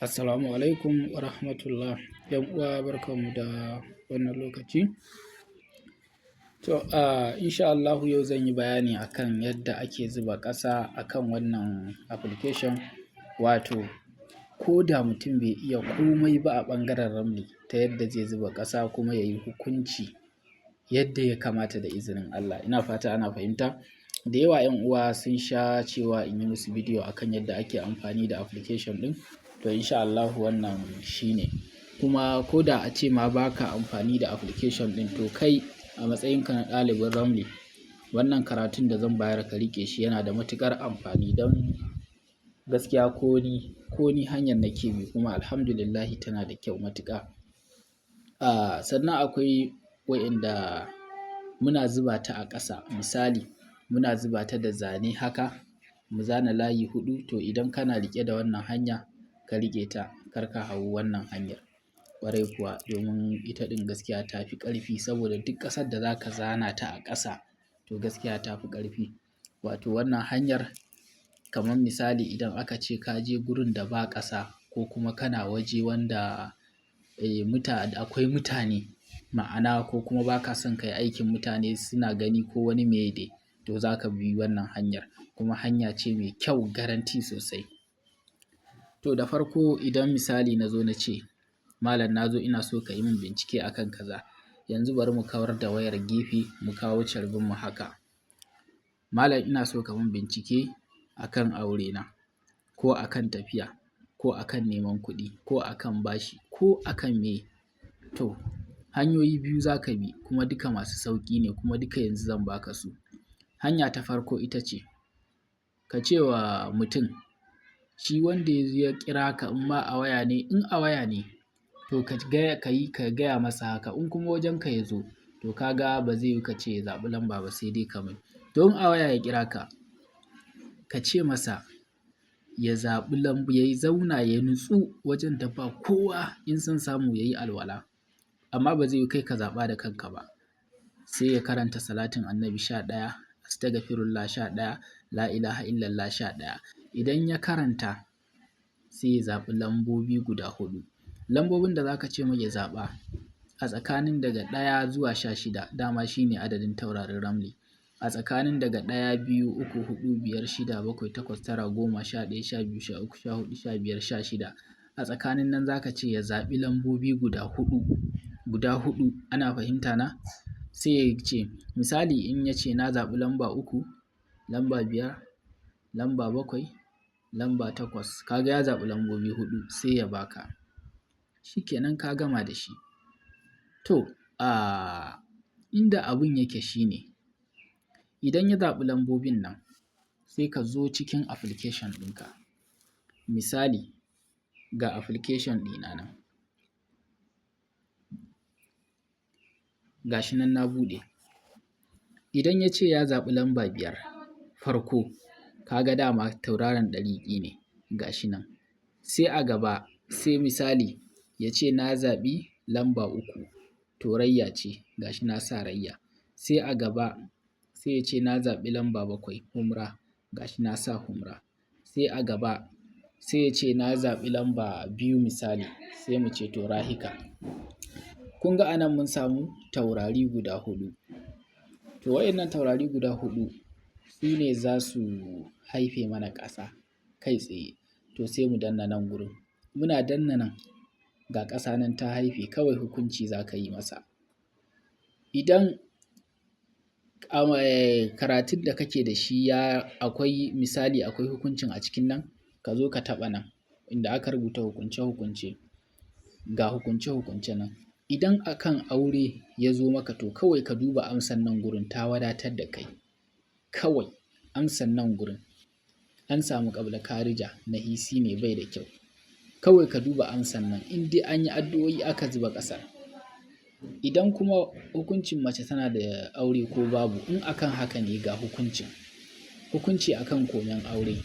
Assalamu alaikum wa rahmatullah. ‘Yan uwa barkanmu da wannan lokaci. To, insha Allahu yau zan yi bayani akan yadda ake zuba ƙasa akan wannan application. Wato, ko da mutum bai iya komai ba a ɓangaren ramli, ta yadda zai zuba ƙasa kuma ya yi hukunci yadda ya kamata da izinin Allah. Ina fata ana fahimta. Da yawa ‘yan uwa sun sha cewa in yi musu bidiyo akan yadda ake amfani da application ɗin. To insha Allahu wannan shi ne. Kuma ko da a ce ma ba ka amfani da application ɗin, to kai a matsayinka na ɗalibin ramli, wannan karatun da zan bayar ka riƙe shi yana da matuƙar amfani. Don gaskiya ko ni hanyar nake bi kuma alhamdulillahi tana da kyau matuƙa. Sannan akwai wa'inda muna zuba ta a ƙasa. Misali, muna zuba ta da zane haka, mu zana layi huɗu. To idan kana riƙe da wannan hanya, ka riƙe ta, kar ka hau wannan hanyar. Ƙwarai kuwa, domin ita ɗin gaskiya ta fi ƙarfi, saboda duk ƙasar da za ka zana ta a ƙasa, to gaskiya ta fi ƙarfi. Wato wannan hanyar, kamar misali idan aka ce ka je gurin da ba ƙasa, ko kuma kana waje wanda akwai mutane, ma'ana ko kuma ba ka son ka yi aikin mutane suna gani ko wani meye dai, to za ka bi wannan hanyar. Kuma hanya ce mai kyau, garanti sosai. To da farko idan misali na zo na ce, Malam na zo ina so ka yi min bincike akan kaza. Yanzu bari mu kawar da wayar gefe, mu kawo carbinmu haka. Malam ina so ka min bincike akan aurena, ko akan tafiya, ko akan neman kuɗi, ko akan bashi, ko akan me. To hanyoyi biyu za ka bi, kuma duka masu sauƙi ne, kuma duka yanzu zan baka su. Hanya ta farko ita ce, ka ce wa mutum, shi wanda ya kira ka, in ma a waya ne, in a waya ne to ka gaya masa haka. In kuma wajenka ya zo, to ka ga ba zai yiwu ka ce ya zaɓi lamba ba, sai dai ka mai. To in a waya ya kira ka, ka ce masa ya zaɓi lamba, ya zauna ya nutsu wajen da ba kowa, in son samu ya yi alwala. Amma ba zai yiwu kai ka zaɓa da kanka ba. Sai ya karanta salatin Annabi 11, Astaghfirullah 11, La ilaha illallah 11. Idan ya karanta, sai ya zaɓi lambobi guda huɗu. Lambobin da za ka ce mai ya zaɓa a tsakanin daga 1 zuwa 16, dama shi ne adadin taurarin ramli. A tsakanin daga 1, 2, 3, 4, 5, 6, 7, 8, 9, 10, 11, 12, 13, 14, 15, 16. A tsakanin nan za ka ce ya zaɓi lambobi guda huɗu. Ana fahimta na? Sai ya ce, misali in ya ce na zaɓi lamba 3, lamba 5, lamba 7, lamba 8, ka ga ya zaɓi lambobi huɗu, sai ya baka. Shi kenan ka gama da shi. To, inda abun yake shi ne, idan ya zaɓi lambobin nan, sai ka zo cikin application ɗinka. Misali, ga application ɗina nan. Ga shi nan na buɗe. Idan ya ce ya zaɓi lamba 5 farko, ka ga dama tauraron ɗariƙi ne, ga shi nan. Sai a gaba, sai misali ya ce na zaɓi lamba 3, to rayya ce, ga shi na sa rayya. Sai a gaba, sai ya ce na zaɓi lamba 7, humra, ga shi na sa humra. Sai a gaba, sai ya ce na zaɓi lamba 2 misali, sai mu ce to rahika. Kun ga anan mun samu taurari guda huɗu. To waɗannan taurari guda huɗu, su ne za su haife mana ƙasa kai tsaye. To sai mu danna nan gurin. Muna danna nan, ga ƙasa nan ta haife, kawai hukunci za ka yi masa. Idan karatun da kake da shi akwai misali akwai hukuncin a cikin nan, ka zo ka taɓa nan inda aka rubuta hukunce-hukunce, ga hukunce-hukunce nan. Idan akan aure ya zo maka, to kawai ka duba amsan nan gurin, ta wadatar da kai. Kawai amsan nan gurin, an samu ƙabla karija na hisi ne bai da kyau. Kawai ka duba amsan nan, in dai an yi addu'o'i aka zuba ƙasar. Idan kuma hukuncin mace tana da aure ko babu, in akan haka ne ga hukunci akan komen aure,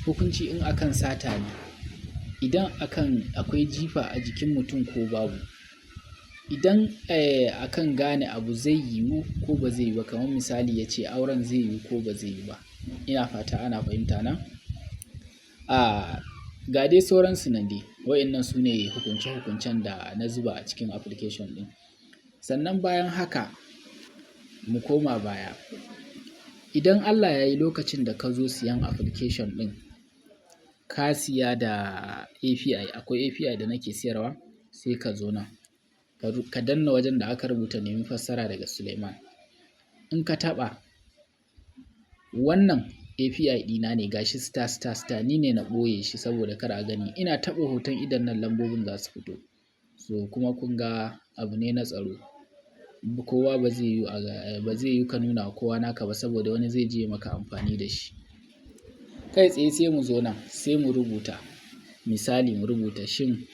hukunci in akan sata ne, idan akwai jifa a jikin mutum ko babu, idan akan gane abu zai yiwu ko ba zai yiwu ba, kamar misali ya ce auren zai yiwu ko ba zai yiwu ba. Ina fata ana fahimta na? Ga dai sauransu nan dai. Wa'innan su ne hukunce-hukuncen da na zuba a cikin application ɗin. Sannan bayan haka mu koma baya, idan Allah ya yi lokacin da ka zo siyan application ɗin, ka siya da API, akwai API da nake siyarwa, sai ka zo nan ka danna wajen da aka rubuta nemi fassara daga Suleiman. In ka taɓa wannan API ɗina ne gashi ****, ni ne na ɓoye shi saboda kar a gani. Ina taɓa hoton idon nan lambobin za su fito. So kuma kun ga abu ne na tsaro. Kowa ba zai yiwu ka nuna wa kowa naka ba saboda wani zai je ya maka amfani da shi. Kai tsaye sai mu zo nan sai mu rubuta, misali mu rubuta shin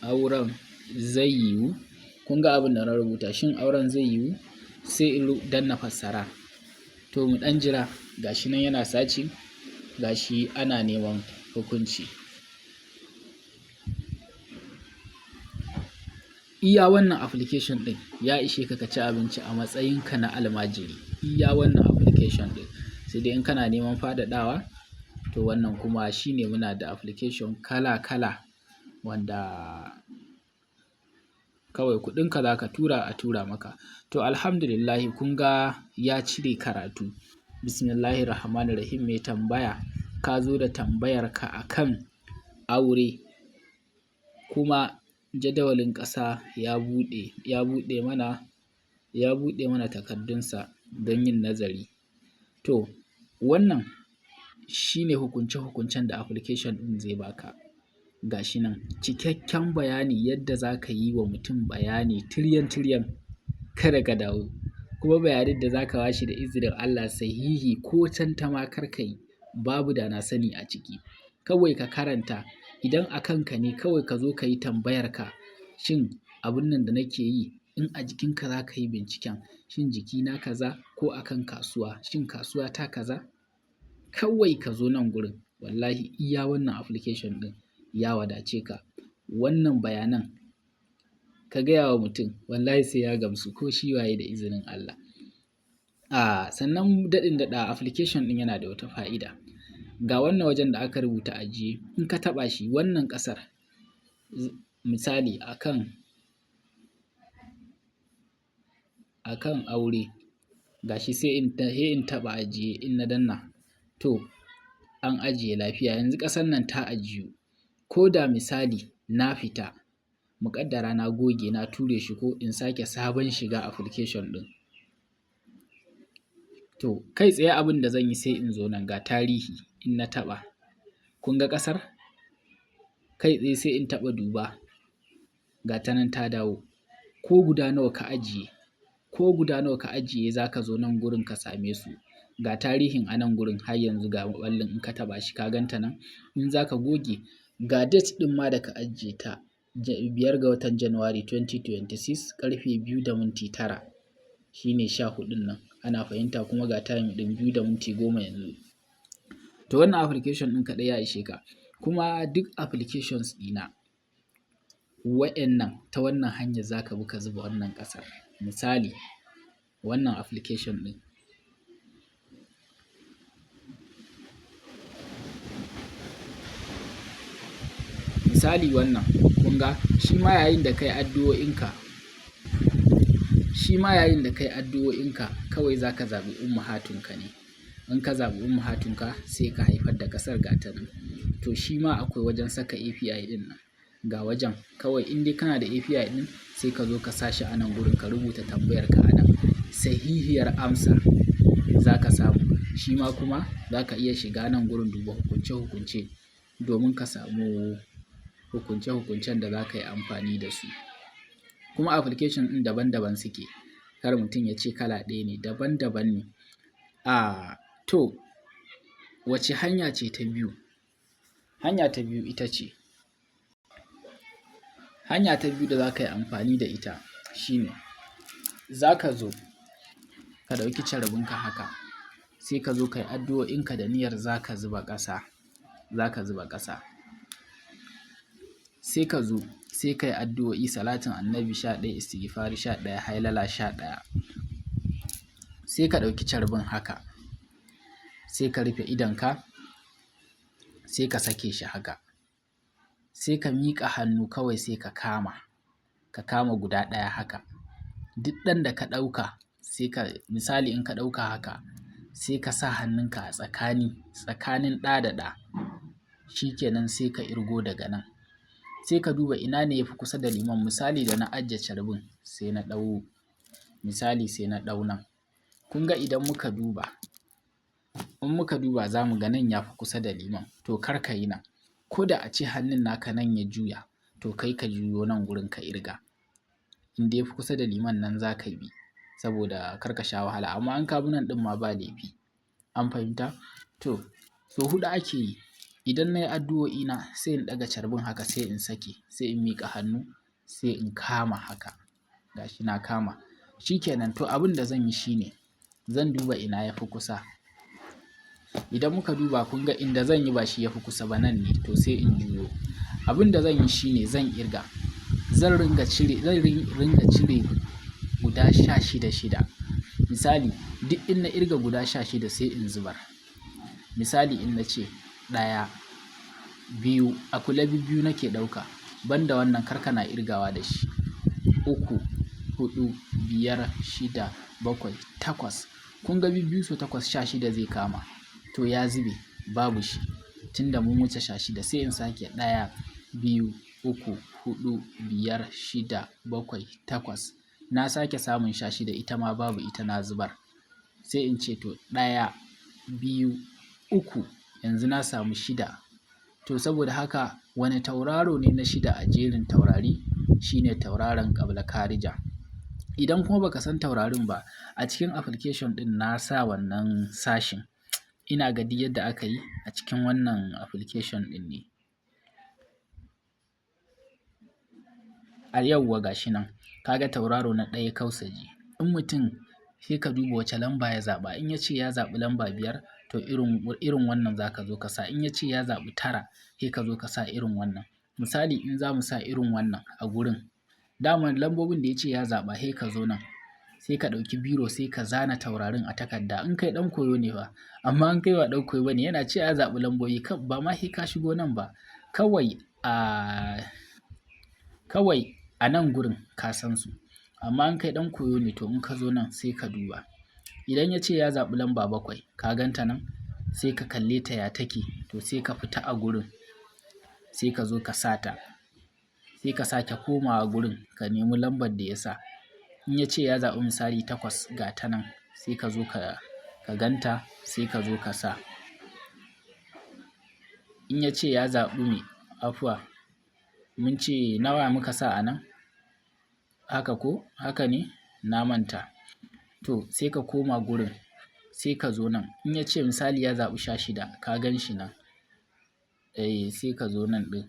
auren zai yiwu? Kun ga abin da na rubuta, shin auren zai yiwu? Sai in danna fassara. To mu ɗan jira, gashi nan yana searching, gashi ana neman hukunci. Iya wannan application ɗin ya ishe ka ci abinci a matsayinka na almajiri. Iya wannan application ɗin. Sai dai in kana neman faɗaɗawa, to wannan kuma shine muna da application kala-kala wanda kawai kuɗinka za ka tura a tura maka. To alhamdulillahi kun ga ya cire karatu. Bismillahirrahmanirrahim. Mai tambaya, ka zo da tambayarka akan aure, kuma jadawalin ƙasa ya buɗe mana takardunsa don yin nazari. To wannan shine hukunce-hukuncen da application ɗin zai baka. Gashi nan cikakken bayani yadda za ka yi wa mutum bayani tiryan-tiryan kada ka dawo. Kuma bayanin da za ka ba shi da izinin Allah sahihi ko tantama kar ka yi, babu da na sani a ciki. Kawai ka karanta, idan a kanka ne kawai ka zo ka yi tambayarka, shin abun nan da nake yi in a jikinka za ka yi binciken, shin jikina kaza ko akan kasuwa, shin kasuwa ta kaza? Kawai ka zo nan gurin, wallahi iya wannan application ɗin ya wadace ka. Wannan bayanan ka gaya wa mutum, wallahi sai ya gamsu ko shi waye da izinin Allah. Sannan daɗin daɗawa application ɗin yana da wata fa'ida. Ga wannan wajen da aka rubuta ajiye, in ka taɓa shi wannan ƙasar, misali akan aure, gashi sai in taɓa ajiye, in na danna, to an ajiye lafiya. Yanzu ƙasar nan ta ajiyu. Ko da misali na fita, muƙaddara na goge na ture shi, ko in sake sabon shiga application ɗin. To kai tsaye abin da zan yi sai in zo nan ga tarihi, in na taɓa, kun ga ƙasar? Kai tsaye sai in taɓa duba, ga ta nan ta dawo. Ko guda nawa ka ajiye za ka zo nan gurin ka same su. Ga tarihin a nan gurin har yanzu ga maɓallin, in ka taɓa shi ka gan ta nan. In za ka goge, ga date ɗin ma da ka ajiye ta, 5 ga watan January 2026 ƙarfe 2:09 shine 14 nan. Ana fahimta, kuma ga time ɗin 2:10 yanzu. To wannan application ɗin kaɗai ya ishe ka. Kuma duk applications ɗina wa'yannan ta wannan hanyar za ka bi ka zuba wannan ƙasar. Misali wannan application ɗin. Misali wannan, kun ga shi ma yayin da kai addu'o'inka kawai za ka zaɓi ummahatunka ne. In ka zaɓi ummahatunka sai ka haifar da ƙasar ga ta nan. To shi ma akwai wajen saka API ɗin nan. Ga wajen, kawai in dai kana da API ɗin sai ka zo ka sa shi a nan gurin, ka rubuta tambayarka a nan. Sahihiyar amsa za ka samu. Shi ma kuma za ka iya shiga nan gurin duba hukunce-hukunce domin ka samu hukunce-hukuncen da za ka yi amfani da su. Kuma application ɗin daban-daban suke. Kar mutum ya ce kala ɗaya ne, daban-daban ne. To wace hanya ce ta biyu? Hanya ta biyu ita ce, hanya ta biyu da za ka yi amfani da ita shine, za ka zo ka ɗauki carabinka haka, sai ka zo ka yi addu'o'inka da niyyar za ka zuba ƙasa. Sai ka zo sai ka yi addu'o'i salatin annabi 11 istighfari 11 hailala 11 sai ka ɗauki carbin haka sai ka rufe idonka sai ka sake shi haka sai ka miƙa hannu kawai sai ka kama guda ɗaya haka duk ɗan da ka ɗauka sai ka misali in ka ɗauka haka sai ka sa hannunka a tsakanin ɗa da ɗa shikenan sai ka irgo daga nan sai ka duba ina ne ya fi kusa da liman misali da na ajiye carbin sai na ɗau misali sai na ɗau nan kun ga idan muka duba in muka duba za mu ga nan ya fi kusa da liman to kar ka yi nan ko da a ce hannun naka nan ya juya to kai ka juyo nan gurin ka irga inda ya fi kusa da liman nan za ka bi saboda kar ka sha wahala amma an ka bi nan ɗin ma ba laifi an fahimta to so huɗu ake yi idan na yi addu'o'i na sai in ɗaga carbin haka sai in sake sai in miƙa hannu sai in kama haka gashi na kama shikenan to abin da zan yi shine zan duba ina ya fi kusa idan muka duba kun ga inda zan yi ba shi ya fi kusa ba nan ne to sai in juyo abin da zan yi shine zan irga zan ringa cire guda 16 misali duk in na irga guda 16 sai in zubar misali in na ce 1 2 a kula biyu nake ɗauka banda wannan karka na irgawa da shi 3 4 5 6 7 8 kun ga biyu so 8 16 zai kama to ya zube babu shi tunda mun wuce 16 sai in sake 1 2 3 4 5 6 7 8 na sake samun 16 ita ma babu ita na zubar sai in ce to 1 2 3 yanzu na samu 6 to saboda haka wani tauraro ne na 6 a jerin taurari shine tauraron ƙabla karija idan kuma baka san taurarin ba a cikin application ɗin na sa wannan sashin ina ga duk yadda aka yi a cikin wannan application ɗin ne a yauwa gashi nan kaga tauraro na 1 Kausaji in mutum sai ka duba wace lamba ya zaɓa in ya ce ya zaɓi lamba 5 to irin wannan za ka zo ka sa in ya ce ya zaɓi 9 sai ka zo ka sa irin wannan misali in za mu sa irin wannan a gurin daman lambobin da ya ce ya zaɓa sai ka zo nan sai ka ɗauki biro sai ka zana taurarin a takarda in kai ɗan koyo ne ba amma in kai ba ɗan koyo ba ne yana ce ya zaɓi lambobi ba ma sai ka shigo nan ba kawai a nan gurin ka san su amma in kai ɗan koyo ne to in ka zo nan sai ka duba idan ya ce ya zaɓi lamba 7 ka ganta nan sai ka kalle ta ya take to sai ka fita a gurin sai ka zo ka sa ta sai ka sake komawa gurin ka nemi lambar da ya sa in ya ce ya zaɓi misali 8 ga ta nan sai ka zo ka ganta sai ka zo ka sa in ya ce ya zaɓi mai afuwa mun ce nawa muka sa a nan haka ko haka ne na manta to sai ka koma gurin sai ka zo nan in ya ce misali ya zaɓi 16 ka gan shi nan sai ka zo nan ɗin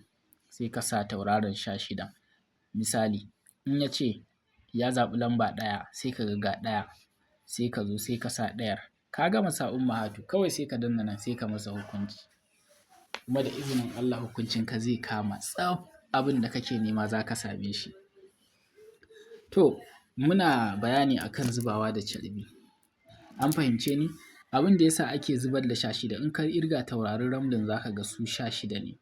sai ka sa tauraron 16 misali in ya ce ya zaɓi lamba 1 sai ka ga 1 sai ka zo sai ka sa 1 ka gama sa ummahatu kawai sai ka danna nan sai ka masa hukunci kuma da izinin Allah hukuncinka zai kama tsaf abin da kake nema za ka same shi to muna bayani akan zubawa da carbi an fahimce ni abin da yasa ake zubar da 16 in ka irga taurarin ramlin za ka ga su 16 ne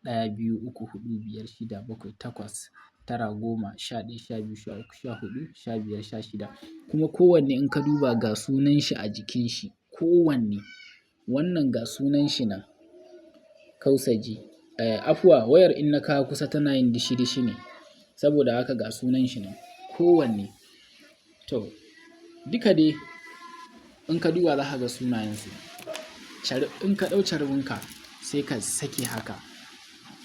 1 2 3 4 5 6 7 8 9 10 11 12 13 14 15 16 kuma kowanne in ka duba ga sunan shi a jikin shi kowanne wannan ga sunan shi nan Kausaji afuwa wayar in na kawo kusa tana yin dishi-dishi ne saboda haka ga sunan shi nan kowanne to duka dai in ka duba za ka ga sunayensu in ka ɗau carbinka sai ka sake haka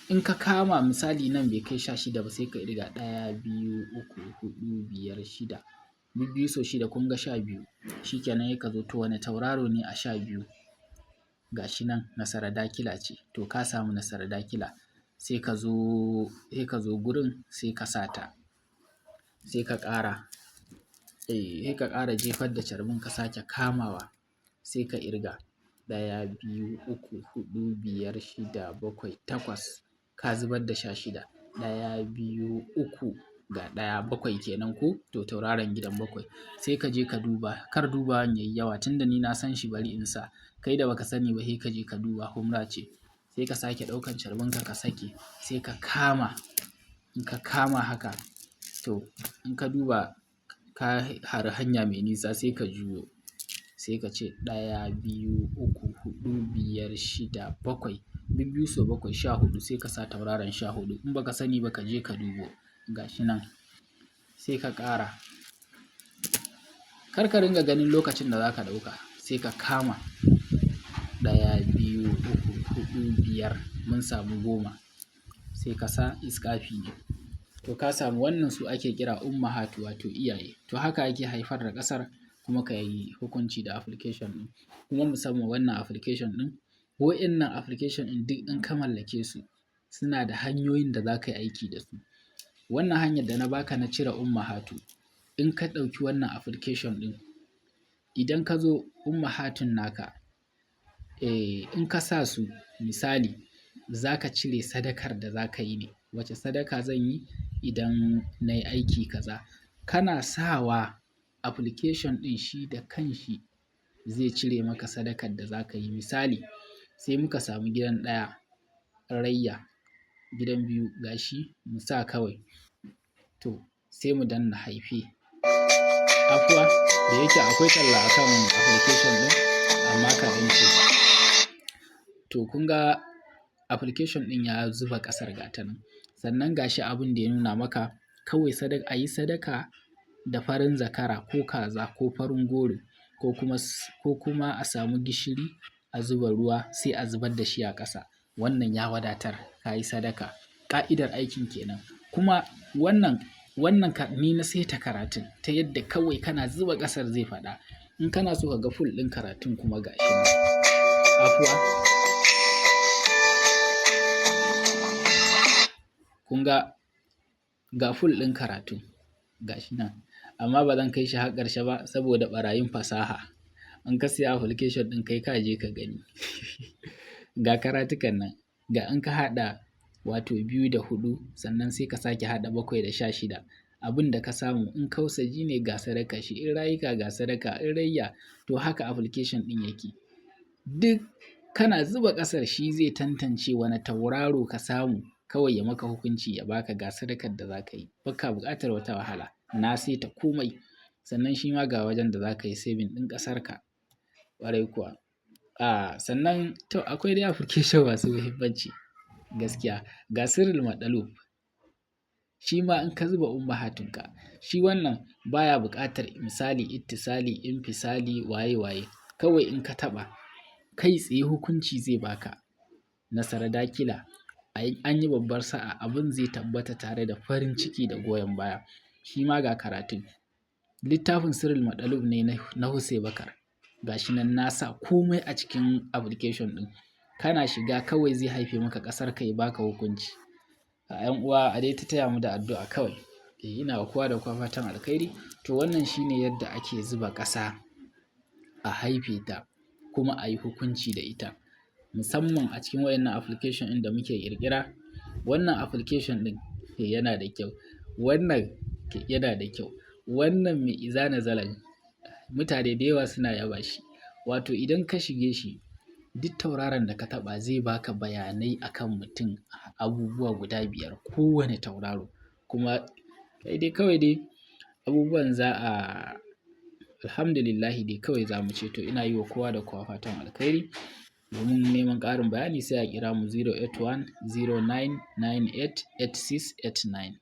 in ka kama misali nan bai kai 16 ba sai ka irga 1 2 3 4 5 6 biyu so 6 kun ga 12 shikenan ka zo to wani tauraro ne a 12 gashi nan Nasara Dakila ce to ka samu Nasara Dakila sai ka zo gurin sai ka sata sai ka ƙara jefar da carbin ka sake kamawa sai ka irga 1 2 3 4 5 6 7 8 ka zubar da 16 1, 2, 3 ga 1 7 kenan ko, to tauraron gidan 7 sai ka je ka duba, kar dubawan yayi yawa tunda ni na san shi bari in sa, kai da baka sani ba sai ka je ka duba humra ce, sai ka sake ɗaukan carbinka ka sake, sai ka kama, in ka kama haka to in ka duba ka hari hanya mai nisa sai ka juyo, sai ka ce 1, 2, 3, 4, 5, 6, 7, bibbiyu sau 7 14 sai ka sa tauraron 14, in baka sani ba ka je ka dubo gashi nan, sai ka ƙara, kar ka ringa ganin lokacin da za ka ɗauka, sai ka kama 1, 2, 3, 4, 5 mun samu 10 sai ka sa iskafi ne, to ka samu wannan su ake kira ummahatu wato iyaye, to haka ake haifar da ƙasar kuma ka yi hukunci da application ɗin, kuma musamman wannan application ɗin, wa'innan application ɗin duk in ka mallake su suna da hanyoyin da za ka yi aiki da su. Wannan hanyar da na baka na cire ummahatu, in ka ɗauki wannan application ɗin, idan ka zo ummahatun naka, in ka sa su misali za ka cire sadakar da za ka yi ne, wace sadaka zan yi idan na yi aiki kaza, kana sawa application ɗin shi da kanshi zai cire maka sadakar da za ka yi. Misali sai muka samu gidan 1 rayya, gidan 2 gashi mu sa kawai, to sai mu danna haife, afuwa da yake akwai talla akan application ɗin amma kafin ce, to kun ga application ɗin ya zuba ƙasar gata nan, sannan gashi abin da ya nuna maka kawai a yi sadaka da farin zakara ko kaza ko farin goro ko kuma a samu gishiri a zuba ruwa sai a zubar da shi a ƙasa, wannan ya wadatar ka yi sadaka, ƙa'idar aikin kenan. Kuma wannan ni na saita karatun ta yadda kawai kana zuba ƙasar zai faɗa, in kana so ka ga full ɗin karatun kuma gashi nan, afuwa kun ga full ɗin karatun gashi nan, amma ba zan kai shi har ƙarshe ba saboda ɓarayin fasaha, in ka siya application ɗin kai ka je ka gani ga karatukan nan, ga in ka haɗa wato 2 da 4 sannan sai ka sake haɗa 7 da 16, abin da ka samu in kausaji ne ga sadakar shi, in rayuka ga sadaka, in rayya, to haka application ɗin yake. Duk kana zuba ƙasar shi zai tantance wane tauraro ka samu, kawai ya maka hukunci ya baka ga sadakar da za ka yi, baka buƙatar wata wahala, na saita komai, sannan shi ma ga wajen da za ka yi saving ɗin ƙasarka, ƙwarai kuwa. Sannan to akwai dai application masu muhimmanci gaskiya, ga sirril maɗalub, shi ma in ka zuba ummahatunka, shi wannan baya buƙatar misali, ittisali, infisali, waye, kawai in ka taɓa kai tsaye hukunci zai baka na saradakila, an yi babbar sa'a abin zai tabbata tare da farin ciki da goyon baya. Shi ma ga karatun, littafin sirril maɗalub ne na Husai Bakar, gashi nan na sa komai a cikin application ɗin, kana shiga kawai zai haife maka ƙasarka ya baka hukunci. ‘Yan uwa a dai ta taya mu da addu'a kawai, ina wa kowa da kowa fatan alkhairi. To wannan shine yadda ake zuba ƙasa a haife ta kuma a yi hukunci da ita, musamman a cikin waɗannan application ɗin da muke ƙirƙira. Wannan application ɗin yana da kyau, wannan yana da kyau, wannan mai iza nazalan mutane da yawa suna yaba shi, wato idan ka shige shi duk tauraron da ka taɓa zai baka bayanai akan mutum, abubuwa guda 5 kowane tauraro, kuma kai dai kawai dai abubuwan alhamdulillahi dai kawai za mu ce. To ina yi wa kowa da kowa fatan alkhairi. Domin neman ƙarin bayani sai a kira mu 081 09 98 86 89.